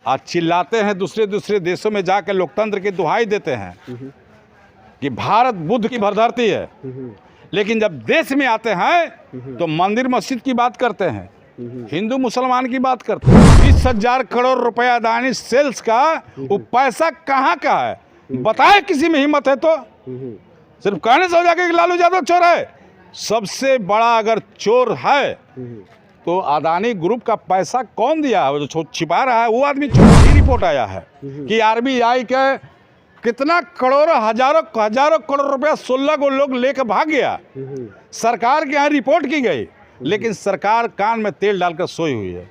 आज चिल्लाते हैं दूसरे दूसरे देशों में जाकर लोकतंत्र की दुहाई देते हैं कि भारत बुद्ध की भरधरती है, लेकिन जब देश में आते हैं तो मंदिर मस्जिद की बात करते हैं, हिंदू मुसलमान की बात करते हैं। 20,000 करोड़ रुपए अदानी सेल्स का वो पैसा कहाँ का है बताए, किसी में हिम्मत है तो। सिर्फ कहने से हो जाएगा कि लालू यादव चोर है। सबसे बड़ा अगर चोर है तो अदानी ग्रुप का पैसा कौन दिया है, जो छिपा रहा है वो आदमी चोर। रिपोर्ट आया है कि आरबीआई के कितना करोड़ों हजारों करोड़ रुपया 16 को लोग लेकर भाग गया। सरकार के यहाँ रिपोर्ट की गई, लेकिन सरकार कान में तेल डालकर सोई हुई है।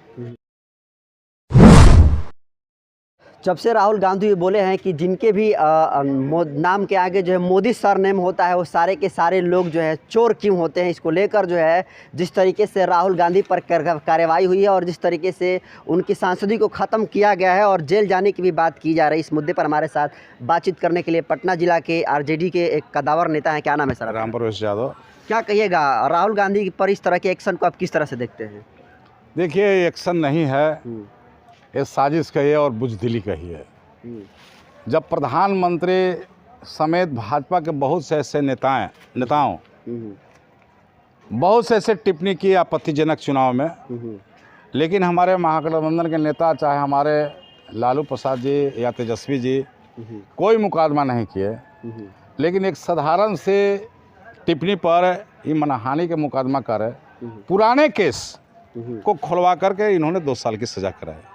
जब से राहुल गांधी बोले हैं कि जिनके भी नाम के आगे जो है मोदी सर नेम होता है वो सारे के सारे लोग जो है चोर क्यों होते हैं, इसको लेकर जो है जिस तरीके से राहुल गांधी पर कार्रवाई हुई है और जिस तरीके से उनकी सांसदी को ख़त्म किया गया है और जेल जाने की भी बात की जा रही है, इस मुद्दे पर हमारे साथ बातचीत करने के लिए पटना जिला के आरजेडी के एक कदावर नेता हैं। क्या नाम है सर? रामप्रवेश यादव। क्या कहिएगा राहुल गांधी पर इस तरह के एक्शन को आप किस तरह से देखते हैं? देखिए, एक्शन नहीं है, ये साजिश कही है और बुजदिली कही है। जब प्रधानमंत्री समेत भाजपा के बहुत से ऐसे नेताओं बहुत से ऐसे टिप्पणी की आपत्तिजनक चुनाव में, लेकिन हमारे महागठबंधन के नेता चाहे हमारे लालू प्रसाद जी या तेजस्वी जी कोई मुकदमा नहीं किए, लेकिन एक साधारण से टिप्पणी पर ये मानहानि के मुकदमा कर पुराने केस को खुलवा करके इन्होंने 2 साल की सज़ा कराई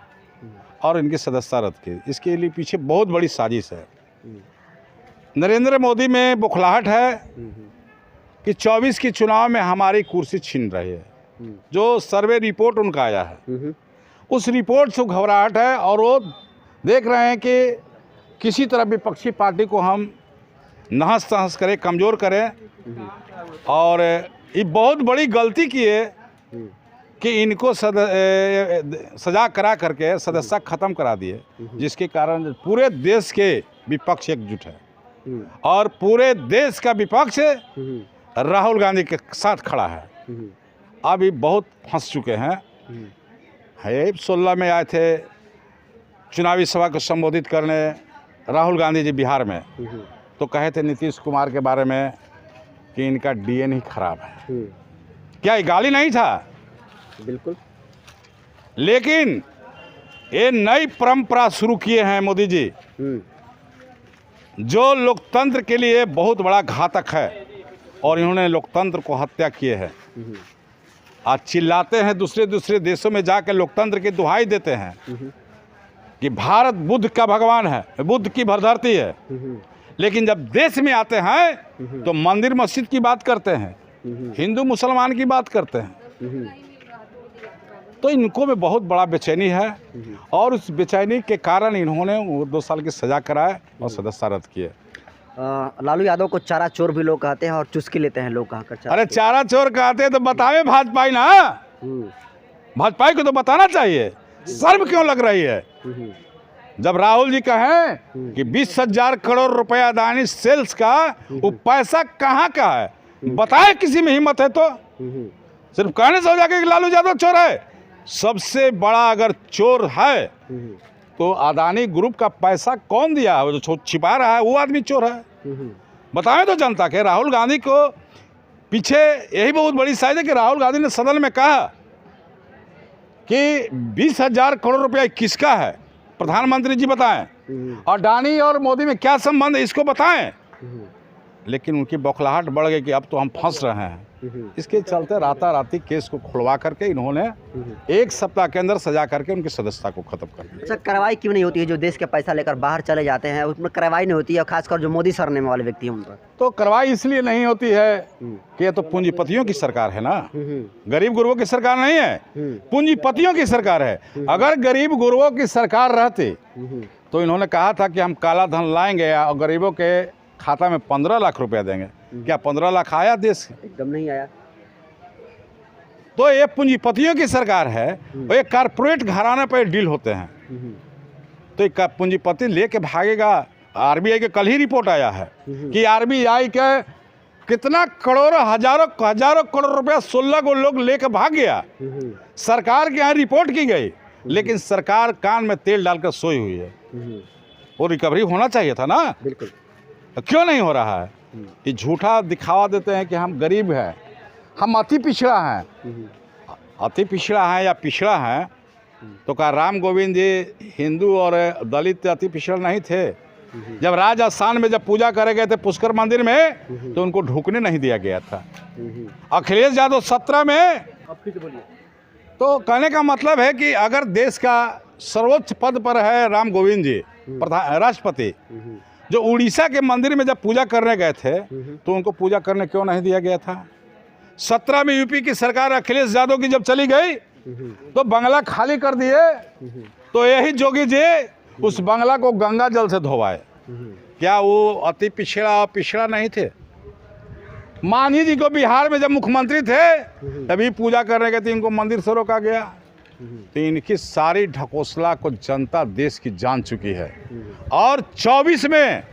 और इनकी सदस्यता रद्द की। इसके लिए पीछे बहुत बड़ी साजिश है। नरेंद्र मोदी में बौखलाहट है कि 24 की चुनाव में हमारी कुर्सी छीन रही है। जो सर्वे रिपोर्ट उनका आया है उस रिपोर्ट से घबराहट है और वो देख रहे हैं कि किसी तरह विपक्षी पार्टी को हम नहस तहस करें, कमज़ोर करें। और ये बहुत बड़ी गलती की है कि इनको सजा करा करके सदस्यता ख़त्म करा दिए, जिसके कारण पूरे देश के विपक्ष एकजुट है और पूरे देश का विपक्ष राहुल गांधी के साथ खड़ा है। अब ये बहुत फंस चुके हैं। 16 में आए थे चुनावी सभा को संबोधित करने राहुल गांधी जी बिहार में, तो कहे थे नीतीश कुमार के बारे में कि इनका डीएनए ही खराब है। क्या ये गाली नहीं था? बिल्कुल। लेकिन ये नई परंपरा शुरू किए हैं मोदी जी, जो लोकतंत्र के लिए बहुत बड़ा घातक है और इन्होंने लोकतंत्र को हत्या किए हैं। आज चिल्लाते हैं दूसरे दूसरे देशों में जाकर लोकतंत्र की दुहाई देते हैं कि भारत बुद्ध का भगवान है, बुद्ध की भरधरती है, लेकिन जब देश में आते हैं तो मंदिर मस्जिद की बात करते हैं, हिंदू मुसलमान की बात करते हैं। तो इनको में बहुत बड़ा बेचैनी है और उस बेचैनी के कारण इन्होंने 2 साल की सज़ा कराए और सदस्यता रद्द किए। लालू यादव को चारा चोर भी लोग कहते हैं और चुस्की लेते हैं लोग कहकर। अरे चारा चोर कहते हैं तो बतावे भाजपाई ना, भाजपाई को तो बताना चाहिए। शर्म क्यों लग रही है जब राहुल जी कहें कि 20,000 करोड़ रुपए अदानी सेल्स का वो पैसा कहाँ का है बताए, किसी में हिम्मत है तो। सिर्फ कहने से हो जाएगा कि लालू यादव चोर है। सबसे बड़ा अगर चोर है तो अदानी ग्रुप का पैसा कौन दिया है, जो छिपा रहा है वो आदमी चोर है। बताएं तो जनता के। राहुल गांधी को पीछे यही बहुत बड़ी साजिश है कि राहुल गांधी ने सदन में कहा कि 20,000 करोड़ रुपया किसका है, प्रधानमंत्री जी बताएं, और अडानी और मोदी में क्या संबंध है इसको बताएं। लेकिन उनकी बौखलाहट बढ़ गई कि अब तो हम फंस रहे हैं। इसके चलते राताराती केस को खुलवा करके इन्होंने 1 सप्ताह के अंदर सजा करके उनकी सदस्यता को खत्म कर दिया। अच्छा, कार्रवाई क्यों नहीं होती है? जो देश का पैसा लेकर बाहर चले जाते हैं उसमें कार्रवाई नहीं होती है, खासकर जो मोदी सरनेम वाले व्यक्ति हैं उन पर। तो कार्रवाई इसलिए नहीं होती है कि ये तो पूंजीपतियों की सरकार है ना, गरीब गुरुओं की सरकार नहीं है, पूंजीपतियों की सरकार है। अगर गरीब गुरुओं की सरकार रहती तो इन्होंने कहा था कि हम काला धन लाएंगे और गरीबों के खाता में 15 लाख रुपया देंगे। क्या 15 लाख आया देश? एकदम नहीं आया। तो ये पूंजीपतियों की सरकार है और ये कारपोरेट घराने पर डील होते हैं। तो एक पूंजीपति लेके भागेगा। आरबीआई के कल ही रिपोर्ट आया है कि आरबीआई के कितना करोड़ों हजारों करोड़ रुपया 16 को लोग लेके भाग गया। सरकार के यहाँ रिपोर्ट की गई, लेकिन सरकार कान में तेल डालकर सोई हुई है। वो रिकवरी होना चाहिए था ना, बिल्कुल। तो क्यों नहीं हो रहा है? ये झूठा दिखावा देते हैं कि हम गरीब हैं, हम अति पिछड़ा हैं। अति पिछड़ा हैं या पिछड़ा हैं तो क्या राम गोविंद जी हिंदू और दलित अति पिछड़ा नहीं थे? जब राजस्थान में जब पूजा करे गए थे पुष्कर मंदिर में तो उनको ढुकने नहीं दिया गया था। अखिलेश यादव 17 में। तो कहने का मतलब है कि अगर देश का सर्वोच्च पद पर है राम गोविंद जी प्रधान राष्ट्रपति, जो उड़ीसा के मंदिर में जब पूजा करने गए थे तो उनको पूजा करने क्यों नहीं दिया गया था? 17 में यूपी की सरकार अखिलेश यादव की जब चली गई तो बंगला खाली कर दिए, तो यही जोगी जी उस बंगला को गंगा जल से धोवाए। क्या वो अति पिछड़ा और पिछड़ा नहीं थे? मांझी जी को बिहार में जब मुख्यमंत्री थे तभी पूजा करने गए थे, इनको मंदिर से रोका गया। तो इनकी सारी ढकोसला को जनता देश की जान चुकी है और 24 में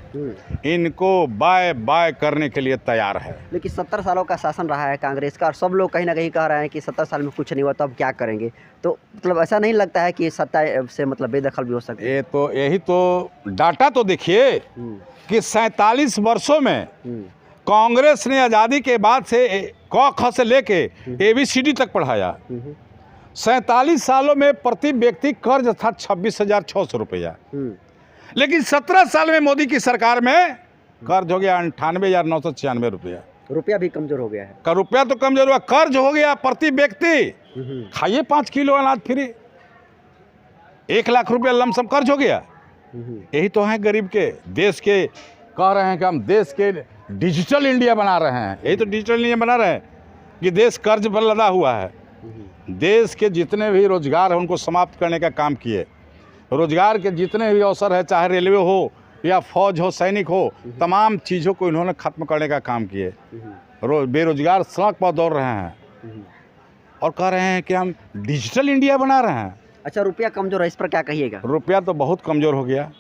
इनको बाय बाय करने के लिए तैयार है। लेकिन 70 सालों का शासन रहा है कांग्रेस का और सब लोग कहीं ना कहीं कह रहे हैं कि 70 साल में कुछ नहीं हुआ तो अब क्या करेंगे? तो मतलब ऐसा नहीं लगता है कि सत्ता से मतलब बेदखल भी हो सकती है? ये तो यही तो डाटा तो देखिए कि 47 वर्षों में कांग्रेस ने आज़ादी के बाद से क ख से लेके ABCD तक पढ़ाया। 47 सालों में प्रति व्यक्ति कर्ज था 26,600 रुपया, लेकिन 17 साल में मोदी की सरकार में कर्ज हो गया 98,996 रुपया। रुपया भी कमजोर हो गया है। का रुपया तो कमजोर हुआ, कर्ज हो गया प्रति व्यक्ति। खाइए 5 किलो अनाज फ्री, 1 लाख रुपया लमसम कर्ज हो गया। यही तो है गरीब के देश के कह रहे हैं कि हम देश के डिजिटल इंडिया बना रहे हैं। यही तो डिजिटल इंडिया बना रहे हैं कि देश कर्ज पर लदा हुआ है। देश के जितने भी रोजगार है उनको समाप्त करने का काम किए। रोजगार के जितने भी अवसर है, चाहे रेलवे हो या फौज हो, सैनिक हो, तमाम चीज़ों को इन्होंने ख़त्म करने का काम किए। बेरोजगार सड़क पर दौड़ रहे हैं और कह रहे हैं कि हम डिजिटल इंडिया बना रहे हैं। अच्छा, रुपया कमजोर है, इस पर क्या कहिएगा? रुपया तो बहुत कमज़ोर हो गया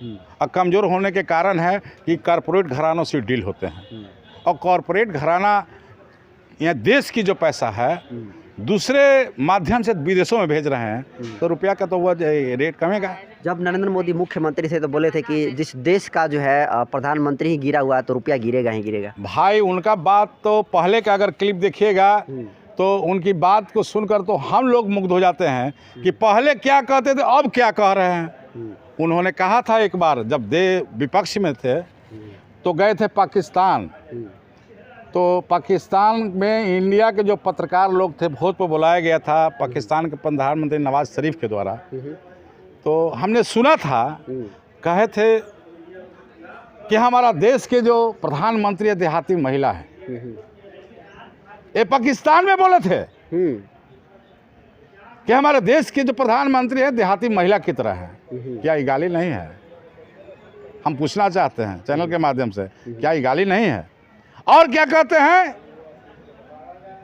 और कमज़ोर होने के कारण है कि कॉरपोरेट घरानों से डील होते हैं और कॉरपोरेट घराना यहाँ देश की जो पैसा है दूसरे माध्यम से विदेशों में भेज रहे हैं, तो रुपया का तो वह रेट कमेगा। जब नरेंद्र मोदी मुख्यमंत्री थे तो बोले थे कि जिस देश का जो है प्रधानमंत्री ही गिरा हुआ है तो रुपया गिरेगा ही गिरेगा। भाई उनका बात तो पहले का अगर क्लिप देखिएगा तो उनकी बात को सुनकर तो हम लोग मुग्ध हो जाते हैं कि पहले क्या कहते थे अब क्या कह रहे हैं। उन्होंने कहा था एक बार जब विपक्ष में थे तो गए थे पाकिस्तान, तो पाकिस्तान में इंडिया के जो पत्रकार लोग थे भोज पर बुलाया गया था पाकिस्तान के प्रधानमंत्री नवाज शरीफ के द्वारा। तो हमने सुना था, कहे थे कि हमारा देश के जो प्रधानमंत्री देहाती महिला है। ये पाकिस्तान में बोले थे कि हमारे देश के जो प्रधानमंत्री है देहाती महिला की तरह है। क्या ये गाली नहीं है? हम पूछना चाहते हैं चैनल के माध्यम से, क्या ये गाली नहीं है? और क्या कहते हैं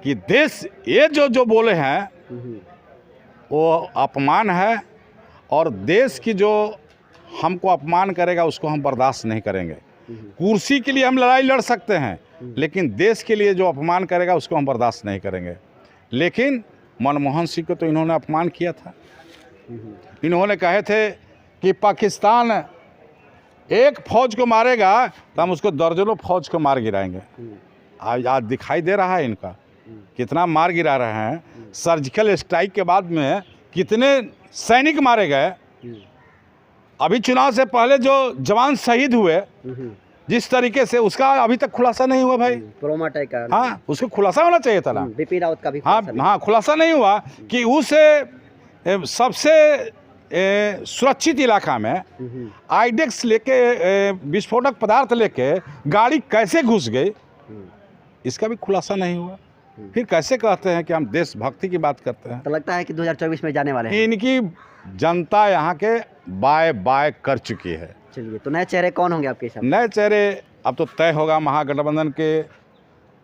कि देश ये जो बोले हैं वो अपमान है और देश की जो हमको अपमान करेगा उसको हम बर्दाश्त नहीं करेंगे। कुर्सी के लिए हम लड़ाई लड़ सकते हैं लेकिन देश के लिए जो अपमान करेगा उसको हम बर्दाश्त नहीं करेंगे। लेकिन मनमोहन सिंह को तो इन्होंने अपमान किया था। इन्होंने कहे थे कि पाकिस्तान एक फौज को मारेगा तो हम उसको दर्जनों फौज को मार गिराएंगे। आज दिखाई दे रहा है इनका कितना मार गिरा रहे हैं। सर्जिकल स्ट्राइक के बाद में कितने सैनिक मारे गए। अभी चुनाव से पहले जो जवान शहीद हुए जिस तरीके से, उसका अभी तक खुलासा नहीं हुआ भाई। पुलवामा अटैक का, हाँ, उसको खुलासा होना चाहिए था ना। बिपिन रावत का भी हाँ, खुलासा नहीं हुआ कि उस सबसे सुरक्षित इलाका में आईडेक्स लेके विस्फोटक पदार्थ लेके गाड़ी कैसे घुस गई, इसका भी खुलासा नहीं हुआ। फिर कैसे कहते हैं कि हम देशभक्ति की बात करते हैं? तो लगता है कि 2024 में जाने वाले हैं। इनकी जनता यहाँ के बाय बाय कर चुकी है। चलिए, तो नए चेहरे कौन होंगे आपके हिसाब से? नए चेहरे अब तो तय होगा, महागठबंधन के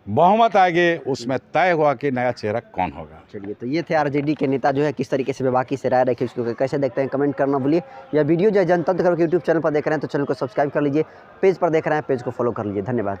बहुमत आएंगे, उसमें तय हुआ कि नया चेहरा कौन होगा। चलिए, तो ये थे आरजेडी के नेता जो है किस तरीके से बेबाकी से राय रखे, उसको कैसे देखते हैं कमेंट करना भूलिए। यह वीडियो जो है जनतंत्र के यूट्यूब चैनल पर देख रहे हैं तो चैनल को सब्सक्राइब कर लीजिए, पेज पर देख रहे हैं पेज को फॉलो कर लीजिए। धन्यवाद।